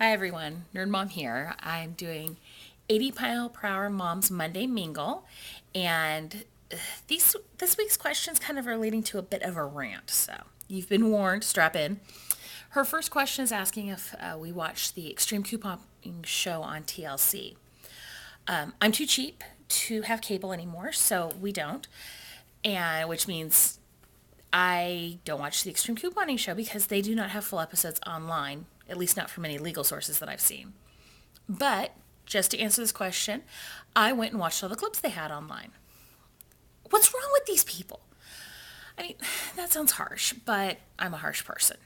Hi everyone, Nerd Mom here. I'm doing 80 mile per hour Mom's Monday Mingle, and this week's questions kind of are leading to a bit of a rant. So you've been warned. Strap in. Her first question is asking if we watched the Extreme Couponing show on TLC. I'm too cheap to have cable anymore, so we don't, and which means I don't watch the Extreme Couponing show because they do not have full episodes online, at least not from any legal sources that I've seen. But just to answer this question, I went and watched all the clips they had online. What's wrong with these people? I mean, that sounds harsh, but I'm a harsh person.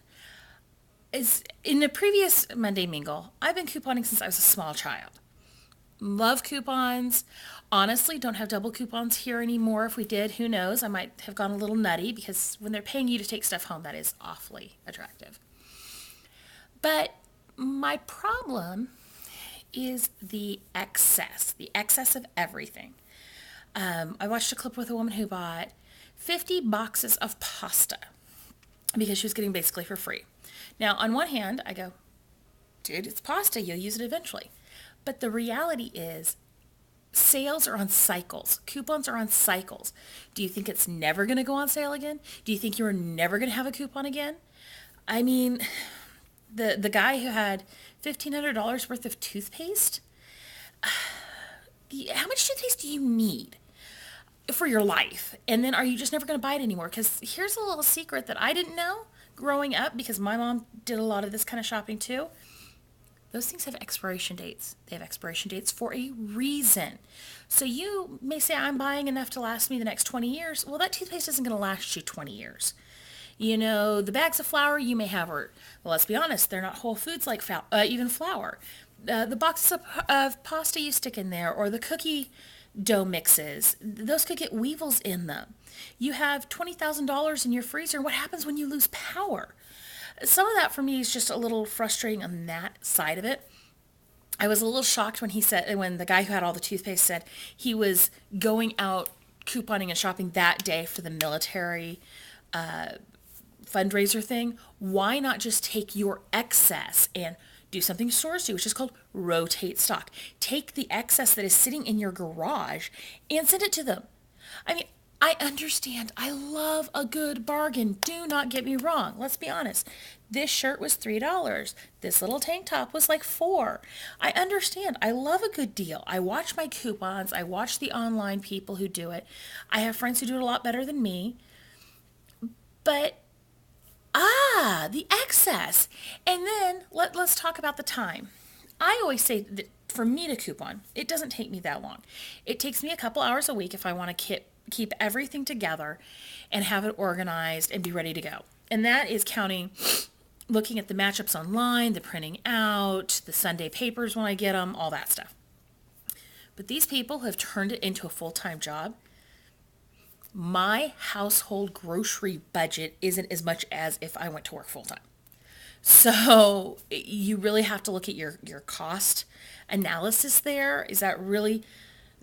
Is in the previous Monday Mingle, I've been couponing since I was a small child. Love coupons. Honestly, don't have double coupons here anymore. If we did, who knows? I might have gone a little nutty because when they're paying you to take stuff home, that is awfully attractive. But my problem is the excess of everything. I watched a clip with a woman who bought 50 boxes of pasta because she was getting basically for free. Now, on one hand, I go, dude, it's pasta. You'll use it eventually. But the reality is, sales are on cycles. Coupons are on cycles. Do you think it's never going to go on sale again? Do you think you're never going to have a coupon again? I mean, the guy who had $1,500 worth of toothpaste, how much toothpaste do you need for your life? And then are you just never going to buy it anymore? Because here's a little secret that I didn't know growing up, because my mom did a lot of this kind of shopping too. Those things have expiration dates. They have expiration dates for a reason. So you may say, I'm buying enough to last me the next 20 years. Well, that toothpaste isn't going to last you 20 years. You know, the bags of flour you may have are, well, let's be honest, they're not Whole Foods like even flour. The boxes of pasta you stick in there, or the cookie dough mixes, those could get weevils in them. You have $20,000 in your freezer. What happens when you lose power? Some of that for me is just a little frustrating on that side of it. I was a little shocked when the guy who had all the toothpaste said he was going out couponing and shopping that day for the military fundraiser thing. Why not just take your excess and do something stores do, which is called rotate stock. Take the excess that is sitting in your garage and send it to them. I mean, I understand. I love a good bargain. Do not get me wrong. Let's be honest. This shirt was $3. This little tank top was like $4. I understand. I love a good deal. I watch my coupons. I watch the online people who do it. I have friends who do it a lot better than me. But, the excess. And then let's talk about the time. I always say that for me to coupon, it doesn't take me that long. It takes me a couple hours a week if I want to keep everything together and have it organized and be ready to go. And that is counting looking at the matchups online, the printing out, the Sunday papers when I get them, all that stuff. But these people have turned it into a full-time job. My household grocery budget isn't as much as if I went to work full-time. So you really have to look at your cost analysis there. Is that really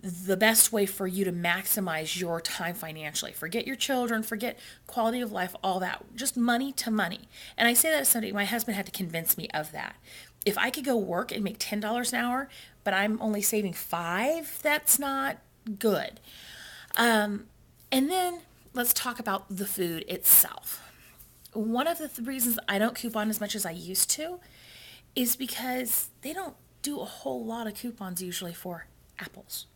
the best way for you to maximize your time financially? Forget your children, forget quality of life, all that. Just money to money. And I say that as somebody, my husband had to convince me of that. If I could go work and make $10 an hour, but I'm only saving $5, that's not good. And then let's talk about the food itself. One of the reasons I don't coupon as much as I used to is because they don't do a whole lot of coupons usually for apples,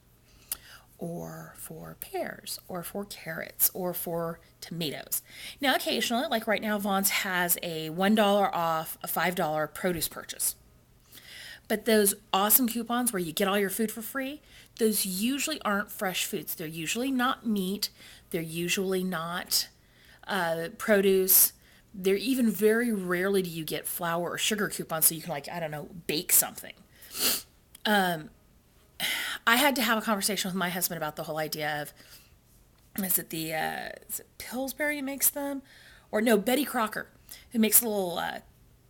or for pears, or for carrots, or for tomatoes. Now, occasionally, like right now, Vons has a $1 off a $5 produce purchase. But those awesome coupons where you get all your food for free, those usually aren't fresh foods. They're usually not meat. They're usually not produce. They're even very rarely do you get flour or sugar coupons so you can, bake something. I had to have a conversation with my husband about the whole idea of, is it Pillsbury makes them? Or no, Betty Crocker, who makes little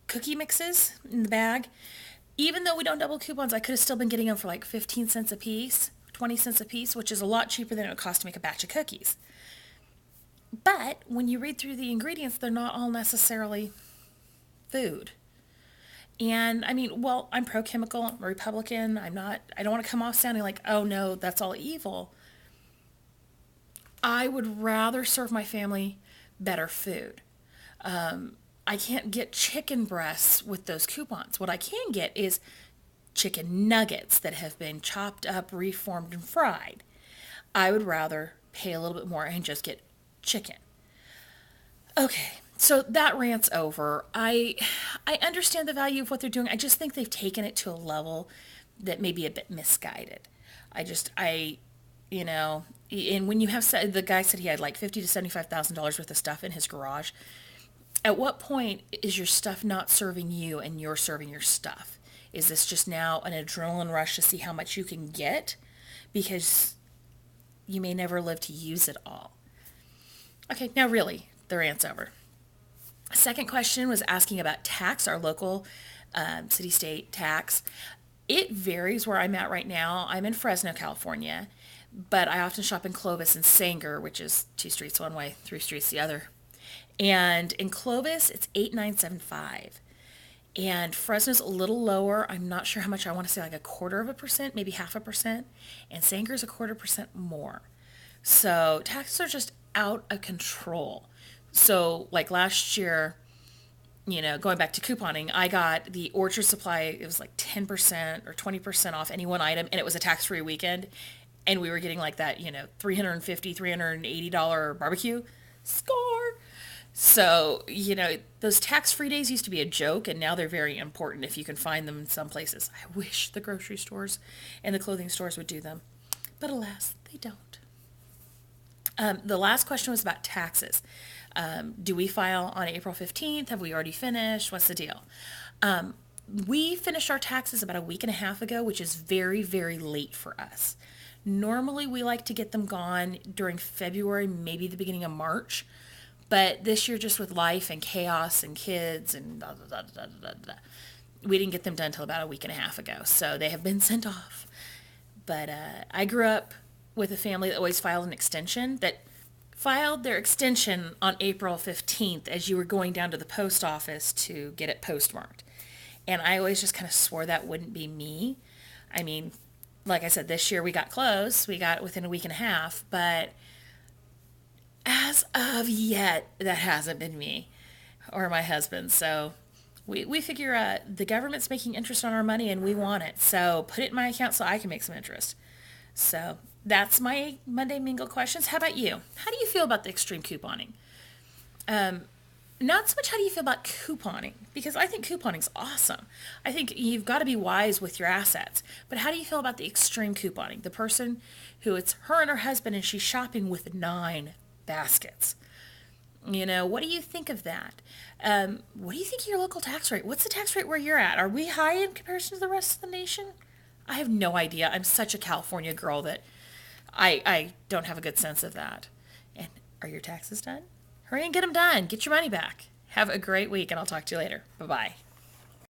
cookie mixes in the bag. Even though we don't double coupons, I could have still been getting them for like 15 cents a piece, 20 cents a piece, which is a lot cheaper than it would cost to make a batch of cookies. But when you read through the ingredients, they're not all necessarily food. And I mean, well, I'm pro chemical, I'm a Republican. I don't want to come off sounding like, oh no, that's all evil. I would rather serve my family better food. I can't get chicken breasts with those coupons. What I can get is chicken nuggets that have been chopped up, reformed, and fried. I would rather pay a little bit more and just get chicken. Okay, so that rant's over. I understand the value of what they're doing. I just think they've taken it to a level that may be a bit misguided. I you know, and when you have the guy said he had like 50 to $75,000 worth of stuff in his garage. At what point is your stuff not serving you and you're serving your stuff? Is this just now an adrenaline rush to see how much you can get? Because you may never live to use it all. Okay, now really, the rant's over. Second question was asking about tax, our local city-state tax. It varies where I'm at right now. I'm in Fresno, California, but I often shop in Clovis and Sanger, which is 2 streets one way, 3 streets the other. And in Clovis, it's 8,975. And Fresno's a little lower. I'm not sure how much. I want to say like a quarter of a percent, maybe half a percent. And Sanger's a quarter percent more. So taxes are just out of control. So like last year, going back to couponing, I got the Orchard Supply. It was like 10% or 20% off any one item, and it was a tax-free weekend. And we were getting like that, $350, $380 barbecue. Score! So, those tax-free days used to be a joke, and now they're very important if you can find them in some places. I wish the grocery stores and the clothing stores would do them. But alas, they don't. The last question was about taxes. Do we file on April 15th? Have we already finished? What's the deal? We finished our taxes about a week and a half ago, which is very, very late for us. Normally, we like to get them gone during February, maybe the beginning of March. But this year, just with life and chaos and kids and we didn't get them done until about a week and a half ago. So they have been sent off. But I grew up with a family that always filed an extension, that filed their extension on April 15th as you were going down to the post office to get it postmarked. And I always just kind of swore that wouldn't be me. I mean, like I said, this year we got close. We got within a week and a half. But as of yet, that hasn't been me or my husband. So we figure the government's making interest on our money and we want it. So put it in my account so I can make some interest. So that's my Monday Mingle questions. How about you? How do you feel about the extreme couponing? Not so much how do you feel about couponing, because I think couponing's awesome. I think you've got to be wise with your assets. But how do you feel about the extreme couponing? The person who it's her and her husband and she's shopping with 9 baskets. What do you think of that? What do you think of your local tax rate? What's the tax rate where you're at? Are we high in comparison to the rest of the nation? I have no idea. I'm such a California girl that I don't have a good sense of that. And are your taxes done? Hurry and get them done. Get your money back. Have a great week, and I'll talk to you later. Bye-bye.